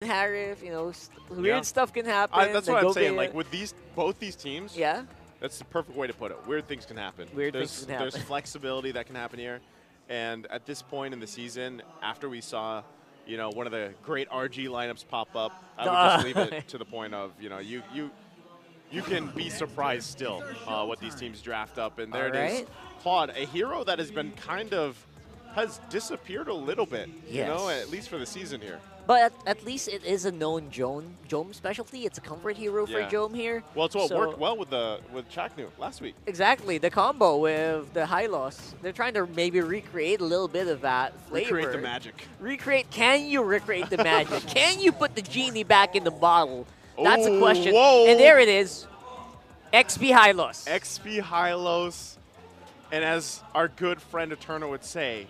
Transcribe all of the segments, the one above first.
Harif, you know, weird stuff can happen. That's what I'm saying. Like with both these teams, yeah, that's the perfect way to put it. Weird things can happen. There's flexibility that can happen here. And at this point in the season, after we saw, you know, one of the great RG lineups pop up, I would just leave it to the point of, you know, you can be surprised still what these teams draft up. And there it is. Claude, a hero that has been has disappeared a little bit, you know, at least for the season here. But at least it is a known Jome specialty. It's a comfort hero for Jome here. Well, it's what worked well with Chaknu last week. Exactly, the combo with the Hylos. They're trying to maybe recreate a little bit of that flavor. Recreate the magic. Can you recreate the magic? Can you put the genie back in the bottle? That's a question. And there it is. XP Hylos. XP Hylos. And as our good friend Eterno would say,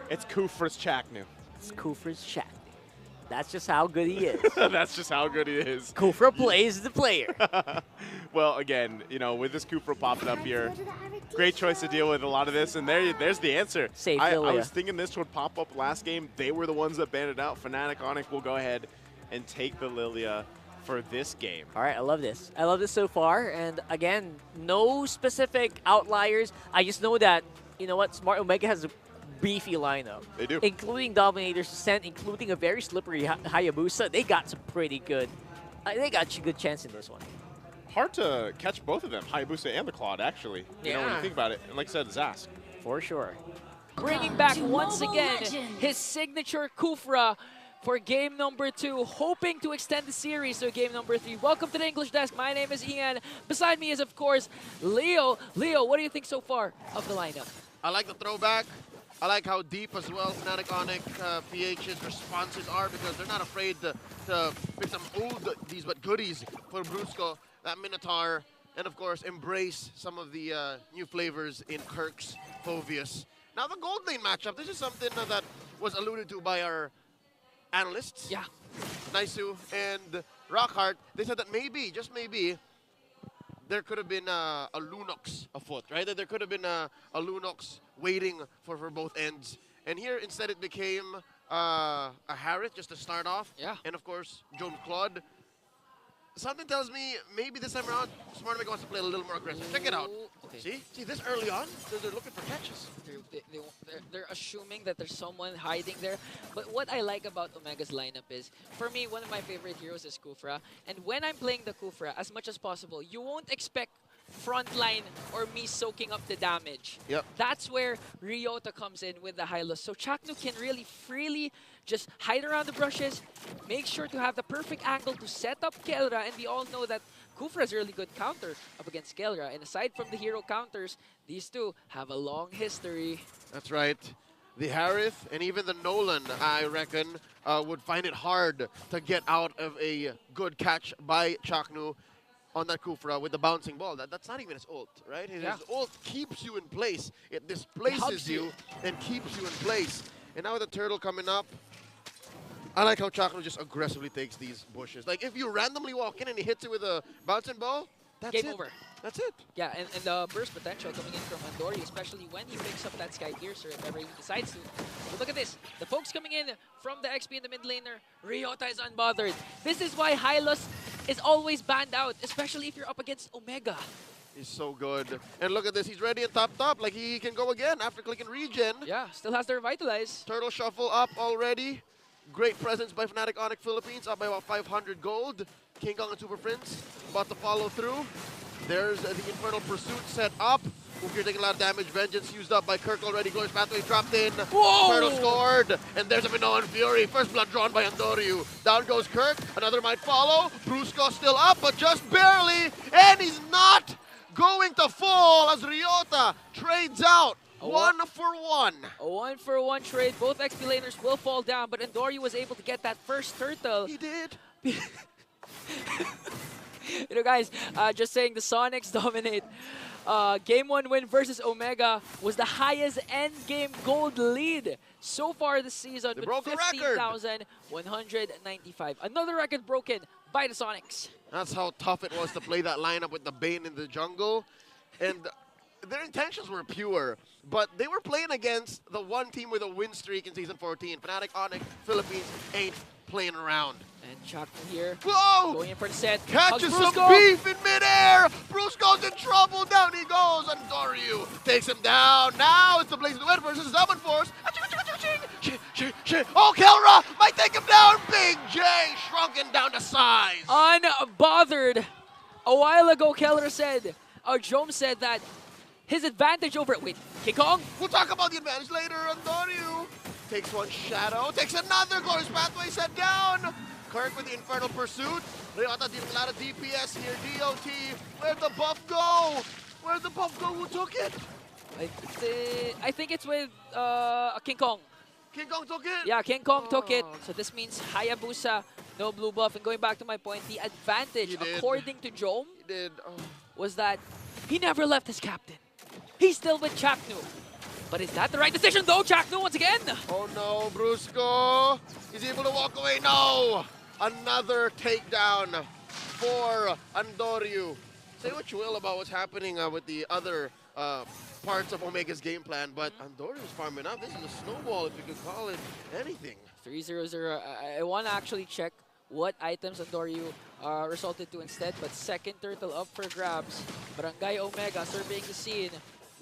it's Kufra's Chaknu. It's Kufra's Chaknu. That's just how good he is. That's just how good he is. Kufra plays the player. Well, again, you know, with this Kufra popping up here, great choice to deal with a lot of this. And there's the answer. I was thinking this would pop up last game. They were the ones that banned it out. FNATIC ONIC will go ahead and take the Lilia for this game. All right, I love this. I love this so far. And again, no specific outliers. I just know that, you know what, Smart Omega has a beefy lineup. They do. Including Dominator's Ascent, including a very slippery Hayabusa. They got some pretty good, they got a good chance in this one. Hard to catch both of them, Hayabusa and the Claude, actually. You know, when you think about it. And like I said, Zask. For sure. Bringing back once again his signature Kufra for game number 2, hoping to extend the series to game number 3. Welcome to the English Desk. My name is Ian. Beside me is, of course, Leo. Leo, what do you think so far of the lineup? I like the throwback. I like how deep as well FNATIC ONIC PH's responses are, because they're not afraid to pick some oldies but goodies for Brusco, that Minotaur, and of course embrace some of the new flavors in Kirk's Phoveus. Now the gold lane matchup, this is something that was alluded to by our analysts. Yeah. Naisu and Rockhart. They said that maybe, just maybe, there could have been a Lunox afoot, right? That there could have been a Lunox waiting for both ends. And here, instead, it became a Harith just to start off. Yeah. And, of course, Jones Claude. Something tells me maybe this time around, Smart Omega wants to play a little more aggressive. Check it out. Okay. See, this early on, they're looking for catches. They're assuming that there's someone hiding there. But what I like about Omega's lineup is, for me, one of my favorite heroes is Kufra. And when I'm playing the Kufra, as much as possible, you won't expect frontline or me soaking up the damage. Yep. That's where Ryota comes in with the Hylos. So Chaknu can really freely just hide around the brushes, make sure to have the perfect angle to set up Kelra, and we all know that Kufra is a really good counter up against Kelra. And aside from the hero counters, these two have a long history. That's right. The Harith and even the Nolan, I reckon, would find it hard to get out of a good catch by Chaknu on that Kufra with the bouncing ball. That's not even his ult, right? His ult keeps you in place. It displaces you and keeps you in place. And now with the turtle coming up, I like how Chaknu just aggressively takes these bushes. Like, if you randomly walk in and he hits it with a bouncing ball, that's Game it. over. That's it. Yeah, and the burst potential coming in from Andori, especially when he picks up that Sky Piercer if ever he decides to. But look at this. The folks coming in from the XP in the mid laner, Ryota is unbothered. This is why Hylos is always banned out, especially if you're up against Omega. He's so good. And look at this. He's ready and topped up. Like, he can go again after clicking regen. Yeah, still has to revitalize. Turtle shuffle up already. Great presence by FNATIC ONIC Philippines, up by about 500 gold. King Kong and Super Prince about to follow through. There's the Infernal Pursuit set up. Ukir taking a lot of damage. Vengeance used up by Kirk already. Glorious Pathway dropped in. Whoa! Turtle scored. And there's a Minoan Fury. First blood drawn by Andoryu. Down goes Kirk. Another might follow. Brusco still up, but just barely. And he's not going to fall as Ryota trades out. 1-for-1. A 1-for-1 trade. Both XP laners will fall down, but Andoryu was able to get that first turtle. He did. You know, guys, just saying the Sonics dominate. Game 1 win versus Omega was the highest end game gold lead so far this season with 15,195. Another record broken by the Sonics. That's how tough it was to play that lineup with the Bane in the jungle. And their intentions were pure, but they were playing against the one team with a win streak in Season 14. FNATIC ONIC Philippines ain't playing around. And Chaknu here, Whoa! going in for the set. Catches some Brusco. beef in midair. Brusco's in trouble. Down he goes. And Doryu takes him down. Now it's the Blazing Wet versus Summon Force. Oh, Kelra might take him down. Big J shrunken down to size. Unbothered. A while ago, Keller said, or Jome said that his advantage over, wait, King Kong? We'll talk about the advantage later. And Doryu takes one shadow, takes another Glorious Pathway set down. Kirk with the Infernal Pursuit. Ryota dealing a lot of DPS here. DOT, where'd the buff go? Where'd the buff go? Who took it? I think it's with King Kong. King Kong took it? Yeah, King Kong took it. So this means Hayabusa, no blue buff. And going back to my point, the advantage, according to Jome, was that he never left his captain. He's still with Chaknu. But is that the right decision though? Chaknu once again. Oh no, Brusco. He's able to walk away. No! Another takedown for Andoryu. Say what you will about what's happening with the other parts of Omega's game plan, but Andoryu's farming up. This is a snowball, if you could call it anything. 3-0-0. I want to actually check what items Andoryu resulted to instead, but second turtle up for grabs. Barangay Omega surveying the scene.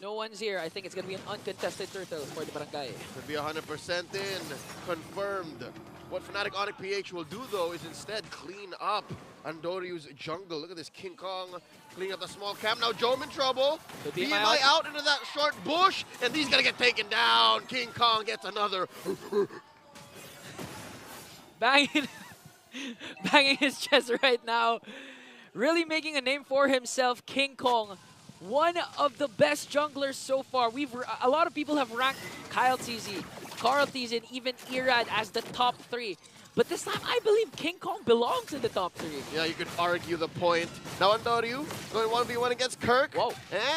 No one's here. I think it's going to be an uncontested turtle for the Barangay. Could be 100% in. Confirmed. What FNATIC ONIC PH will do, though, is instead clean up Andoryu's jungle. Look at this King Kong cleaning up the small camp. Now Jome in trouble. BMI out into that short bush, and he's going to get taken down. King Kong gets another. Banging his chest right now. Really making a name for himself, King Kong. One of the best junglers so far. A lot of people have ranked Kyle TZ, Carl TZ, and even Irad as the top 3. But this time, I believe King Kong belongs in the top 3. Yeah, you could argue the point. Now Andoryu going 1v1 against Kirk. Whoa.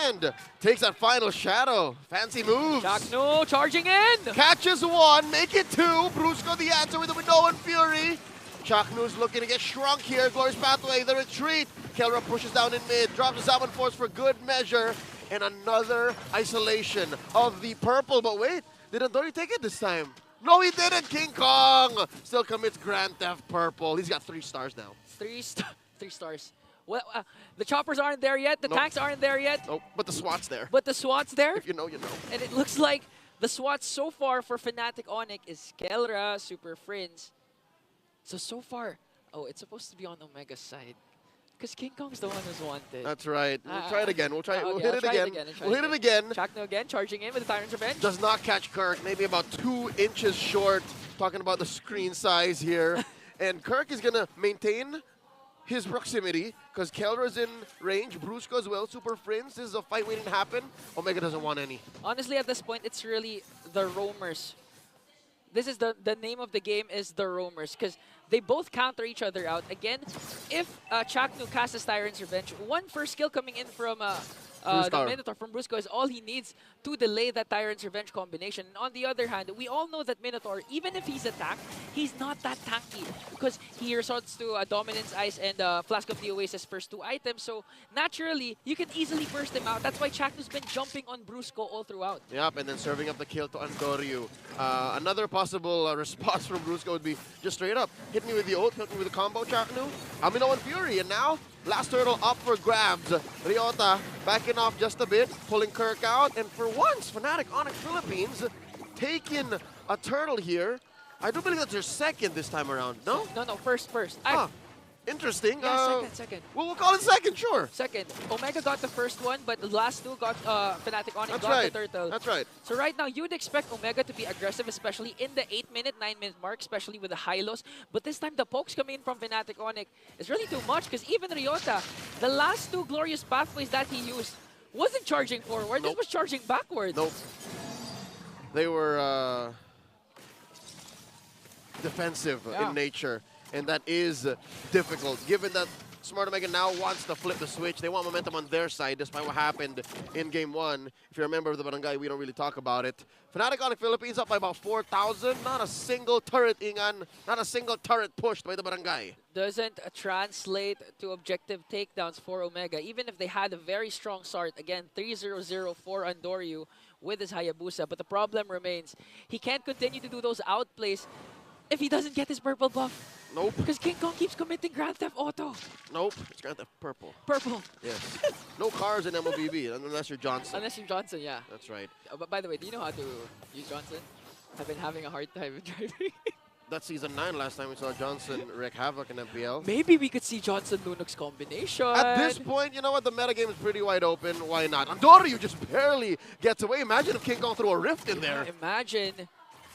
And takes that final shadow. Fancy moves. Chaknu charging in. Catches one, make it 2. Brusco the answer with the Window and Fury. Chaknu's looking to get shrunk here. Glorious Pathway, the retreat. Kelra pushes down in mid, drops the Salmon Force for good measure. And another isolation of the purple. But wait, did Andoryu take it this time? No, he didn't. King Kong still commits Grand Theft Purple. He's got 3 stars now. 3 stars. Well, the choppers aren't there yet. The tanks aren't there yet. Oh, but the SWAT's there. But the SWAT's there. If you know, you know. And it looks like the SWAT so far for FNATIC ONIC is Kelra, Super Friends. So far, oh, it's supposed to be on Omega's side. Because King Kong's the one who's wanted. That's right. We'll try it again. We'll okay, hit it again. We'll hit it again. Chaknu again, charging in with the Tyrant's Revenge. Does not catch Kirk. Maybe about 2 inches short. Talking about the screen size here. And Kirk is going to maintain his proximity because Kelra's in range. Brusco as well. Super Friends. This is a fight waiting to happen. Omega doesn't want any. Honestly, at this point, it's really the roamers. This is the name of the game is the roamers because they both counter each other out. Again, if Chaknu casts Tyrant's Revenge, one first skill coming in from the Minotaur from Brusco is all he needs to delay that Tyrant's Revenge combination. And on the other hand, we all know that Minotaur, even if he's a tank, he's not that tanky because he resorts to Dominance Ice and Flask of the Oasis first 2 items. So naturally, you can easily burst him out. That's why Chaknu's been jumping on Brusco all throughout. Yep, and then serving up the kill to Andoryu. Another possible response from Brusco would be just straight up. Hit me with the ult, hit me with the combo, Chaknu. Amino and Fury, and now last turtle up for grabs. Ryota backing off just a bit, pulling Kirk out, and for once, FNATIC ONIC Philippines taking a turtle here. I do believe that's their second this time around, no? No, first. Interesting. Yeah, second. Well, we'll call it second, sure. Second. Omega got the first one, but the last 2 got FNATIC ONIC the turtle. That's right. So right now, you would expect Omega to be aggressive, especially in the 8-minute, 9-minute mark, especially with the high-lows. But this time, the pokes coming in from FNATIC ONIC is really too much because even Ryota, the last 2 glorious pathways that he used, wasn't charging forward. This was charging backwards. Nope. They were defensive in nature. And that is difficult, given that Smart Omega now wants to flip the switch. They want momentum on their side, despite what happened in Game 1. If you remember the Barangay, we don't really talk about it. FNATIC ONIC Philippines up by about 4,000. Not a single turret, Ingan. Not a single turret pushed by the Barangay. Doesn't translate to objective takedowns for Omega. Even if they had a very strong start. Again, 3-0-0 for Andoryu with his Hayabusa. But the problem remains, he can't continue to do those outplays if he doesn't get his purple buff. Nope. Because King Kong keeps committing Grand Theft Auto. Nope. It's Grand Theft Purple. Purple. Yes. No cars in MLBB unless you're Johnson. Unless you're Johnson, yeah. That's right. But by the way, do you know how to use Johnson? I've been having a hard time with driving. That's Season 9 last time we saw Johnson wreak havoc in MPL. Maybe we could see Johnson Lunok's combination. At this point, you know what? The metagame is pretty wide open. Why not? Andoryu just barely gets away. Imagine if King Kong threw a rift in there. Imagine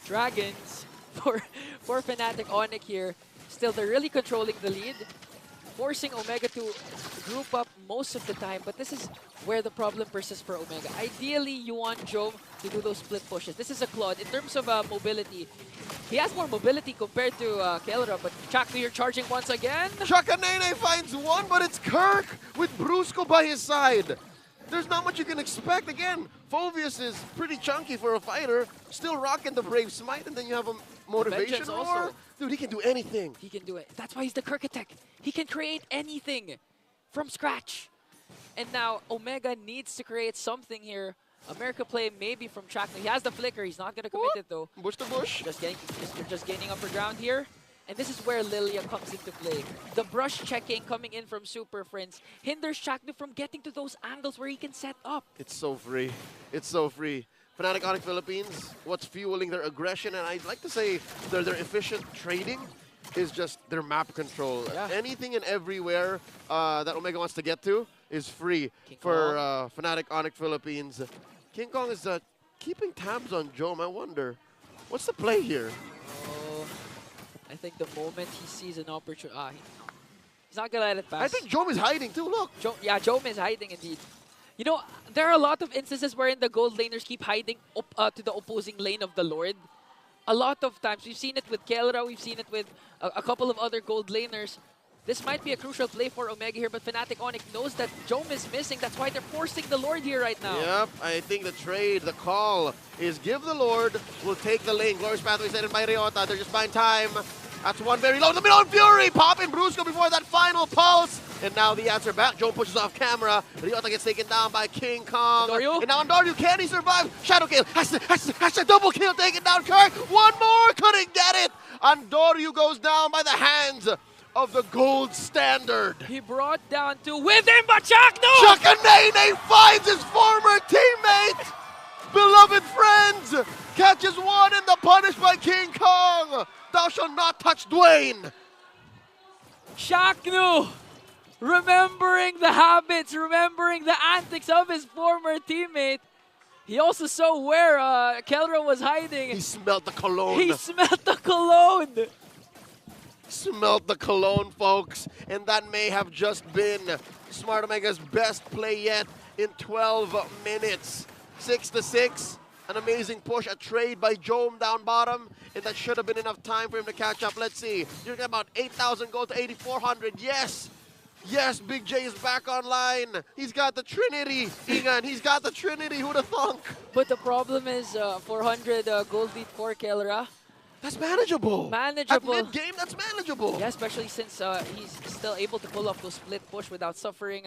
Dragons for FNATIC ONIC here. Still, they're really controlling the lead, forcing Omega to group up most of the time. But this is where the problem persists for Omega. Ideally, you want Jome to do those split pushes. This is a Claude. In terms of mobility, he has more mobility compared to Kelra, but Chaknu here charging once again. Chakanene finds one, but it's Kirk with Brusco by his side. There's not much you can expect. Again, Phoveus is pretty chunky for a fighter, still rocking the Brave Smite, and then you have a motivation Vengeance roar. also. Dude, he can do anything. He can do it. That's why he's the Kirkitek. He can create anything from scratch. And now Omega needs to create something here. America play maybe from Chaknu. He has the flicker. He's not going to commit it though. Bush to bush. Just gaining upper ground here. And this is where Lilia comes into play. The brush checking coming in from Super Friends hinders Chaknu from getting to those angles where he can set up. It's so free. It's so free. FNATIC ONIC Philippines, what's fueling their aggression, and I'd like to say their efficient trading, is just their map control. Yeah. Anything and everywhere that Omega wants to get to is free King for FNATIC ONIC Philippines. King Kong is keeping tabs on Jome. I wonder, what's the play here? Oh, I think the moment he sees an opportunity, he's not gonna let it pass. I think Jome is hiding too. Look. Jome is hiding indeed. You know, there are a lot of instances wherein the gold laners keep hiding to the opposing lane of the Lord. A lot of times. We've seen it with Kelra, we've seen it with a couple of other gold laners. This might be a crucial play for Omega here, but FNATIC ONIC knows that Jome is missing. That's why they're forcing the Lord here right now. Yep, I think the trade, the call is give the Lord, will take the lane. Glorious Pathway set in by Ryota. They're just buying time. That's one very low in the middle. Fury popping Brusco before that final pulse. And now the answer back. Jome pushes off camera. Ryota gets taken down by King Kong. Andoryu? And now Andoryu, can he survive? Shadow kill. Has to double kill, taken down Kirk. One more, couldn't get it. Andoryu goes down by the hands of the gold standard. He brought down two with him, but Chaknu! Chakanene finds his former teammate. Beloved friends, catches one and the punish by King Kong. Thou shalt not touch Dwayne. Chaknu, remembering the habits, remembering the antics of his former teammate. He also saw where Kelra was hiding. He smelled the cologne. He smelled the cologne. Smelled the cologne, folks. And that may have just been Smart Omega's best play yet in 12 minutes. 6-6. An amazing push, a trade by Jome down bottom, and that should have been enough time for him to catch up. Let's see. You're getting about 8,000 gold to 8,400. Yes. Yes, Big J is back online. He's got the Trinity, Ingan. He's got the Trinity. Who'd have thunk? But the problem is 400 gold lead for Kelra. That's manageable. Manageable. At mid-game, that's manageable. Yeah, especially since he's still able to pull off those split push without suffering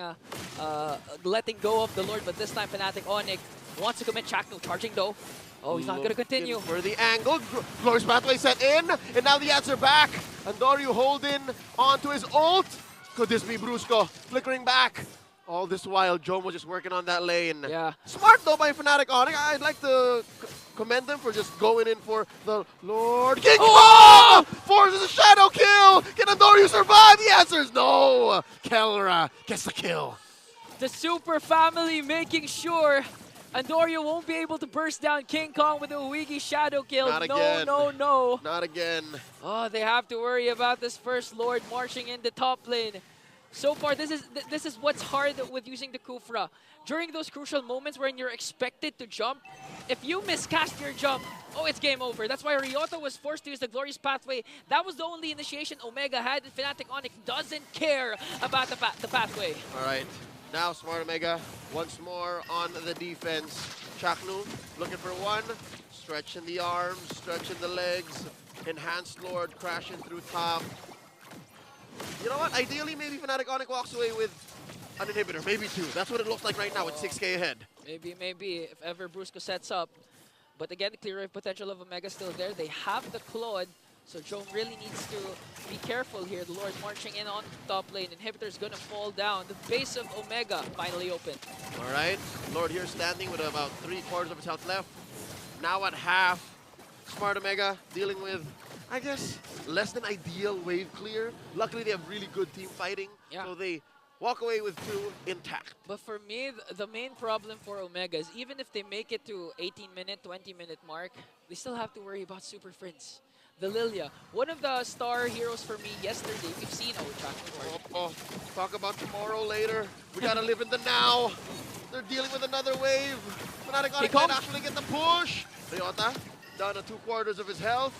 letting go of the Lord. But this time, FNATIC ONIC wants to commit Chaknu, charging though. Oh, he's not going to continue. For the angle, Glorious Pathway set in, and now the answer back. Andoryu holding onto his ult. Could this be Brusco flickering back? All this while, Jome was just working on that lane. Yeah. Smart though by FNATIC ONIC. I'd like to commend them for just going in for the Lord. King Kong forces a shadow kill. Can Andoryu survive? The answer is no. Kelra gets the kill. The Super Family making sure Andoryu won't be able to burst down King Kong with a Wiggy shadow kill. Not again. No. Not again. Oh, they have to worry about this first Lord marching in the top lane. So far, this is what's hard with using the Kufra. During those crucial moments when you're expected to jump, if you miscast your jump, oh, it's game over. That's why Ryota was forced to use the Glorious Pathway. That was the only initiation Omega had, and FNATIC ONIC doesn't care about the pathway. All right. Now Smart Omega once more on the defense. Chaknu looking for one. Stretching the arms, stretching the legs. Enhanced Lord crashing through top. You know what? Ideally, maybe FNATIC ONIC walks away with an inhibitor. Maybe two. That's what it looks like right now with 6K ahead. Maybe, if ever Brusco sets up. But again, the clear wave potential of Omega still there. They have the Claude. So Jome really needs to be careful here. The Lord marching in on the top lane. Inhibitor's gonna fall down. The base of Omega finally open. All right, Lord here standing with about 3/4 of his health left. Now at half, Smart Omega dealing with, I guess, less than ideal wave clear. Luckily, they have really good team fighting, so they walk away with 2 intact. But for me, the main problem for Omega is even if they make it to 18-minute, 20-minute mark, they still have to worry about Super Friends. The Lilia, one of the star heroes for me yesterday. We've seen Talk about tomorrow later. We gotta live in the now. They're dealing with another wave. FNATIC ONIC might actually get the push. Ryota down to 2/4 of his health.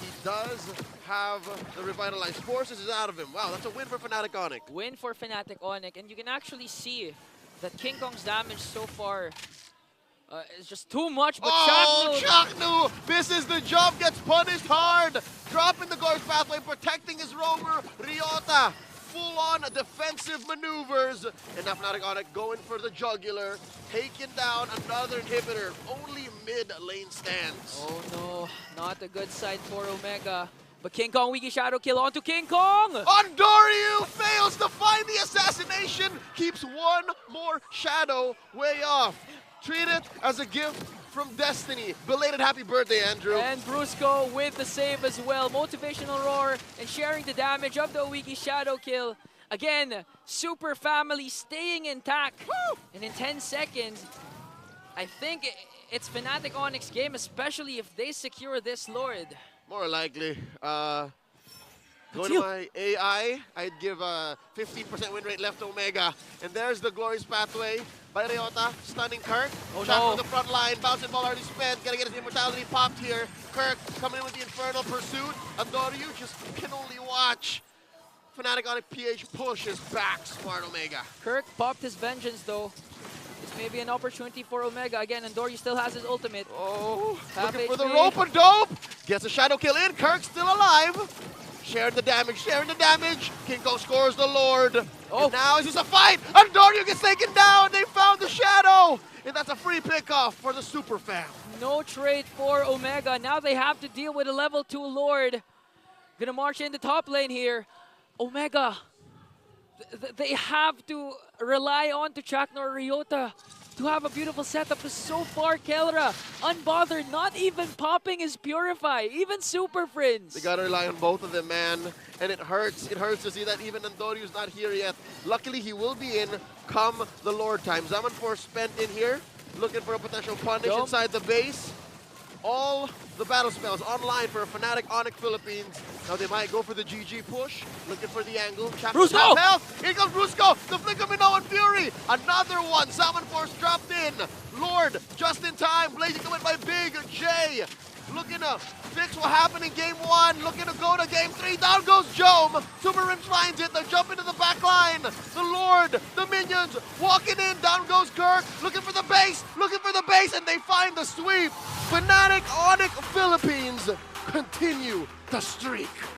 He does have the revitalized forces is out of him. Wow, that's a win for FNATIC ONIC. Win for FNATIC ONIC, and you can actually see that King Kong's damage so far is just too much. But Chaknu misses the jump, gets punished hard. Dropping the Gorge pathway, protecting his roamer. Ryota, full-on defensive maneuvers. And now FNATIC ONIC going for the jugular. Taking down another inhibitor. Only mid-lane stands. Oh no, not a good sight for Omega. But King Kong, Wiki Shadow kill onto King Kong! Ondoryu fails to find the assassination. Keeps one more shadow way off. Treat it as a gift from Destiny. Belated happy birthday, Andrew. And Brusco with the save as well. Motivational roar and sharing the damage of the Wiki Shadow kill. Again, Super Family staying intact. Woo! And in 10 seconds, I think it's FNATIC ONIC's game, especially if they secure this Lord. More likely. Going to my AI, I'd give a 15% win rate left to Omega. And there's the glorious pathway by Ryota, stunning Kirk. Shot from the front line, bouncing ball already spent, gotta get his immortality popped here. Kirk coming in with the infernal pursuit. Ondoryu just can only watch. FNATIC ONIC PH pushes back Smart Omega. Kirk popped his vengeance though. This may be an opportunity for Omega. Again, Ondoryu still has his ultimate. Oh, looking for the rope-a-dope. Gets a shadow kill in, Kirk still alive. Sharing the damage, sharing the damage. King Kong scores the Lord. And now it's just a fight. Ondoryu gets taken down. They found the shadow. And that's a free pickoff for the Super Fam. No trade for Omega. Now they have to deal with a level 2 Lord. Gonna march in the top lane here. Omega, they have to rely on to Chakno or Ryota to have a beautiful setup. Because so far, Kelra, unbothered, not even popping his Purify, even Super Friends. They gotta rely on both of them, man. And it hurts to see that even Ondoryu's not here yet. Luckily, he will be in come the Lord time. Zaman Force spent in here, looking for a potential punish inside the base. All the battle spells online for FNATIC ONIC Philippines. Now they might go for the GG push, looking for the angle. Brusco! Here comes Brusco, the flick of Minoan Fury. Another one, Salmon Force dropped in. Lord, just in time, blazing coming by Big J. Looking to fix what happened in game 1, looking to go to game 3. Down goes Jome. Super Rims finds it, they jump into the back line. The Lord, the minions, walking in. Down goes Kirk, looking for the base, and they find the sweep. FNATIC ONIC Philippines continue the streak.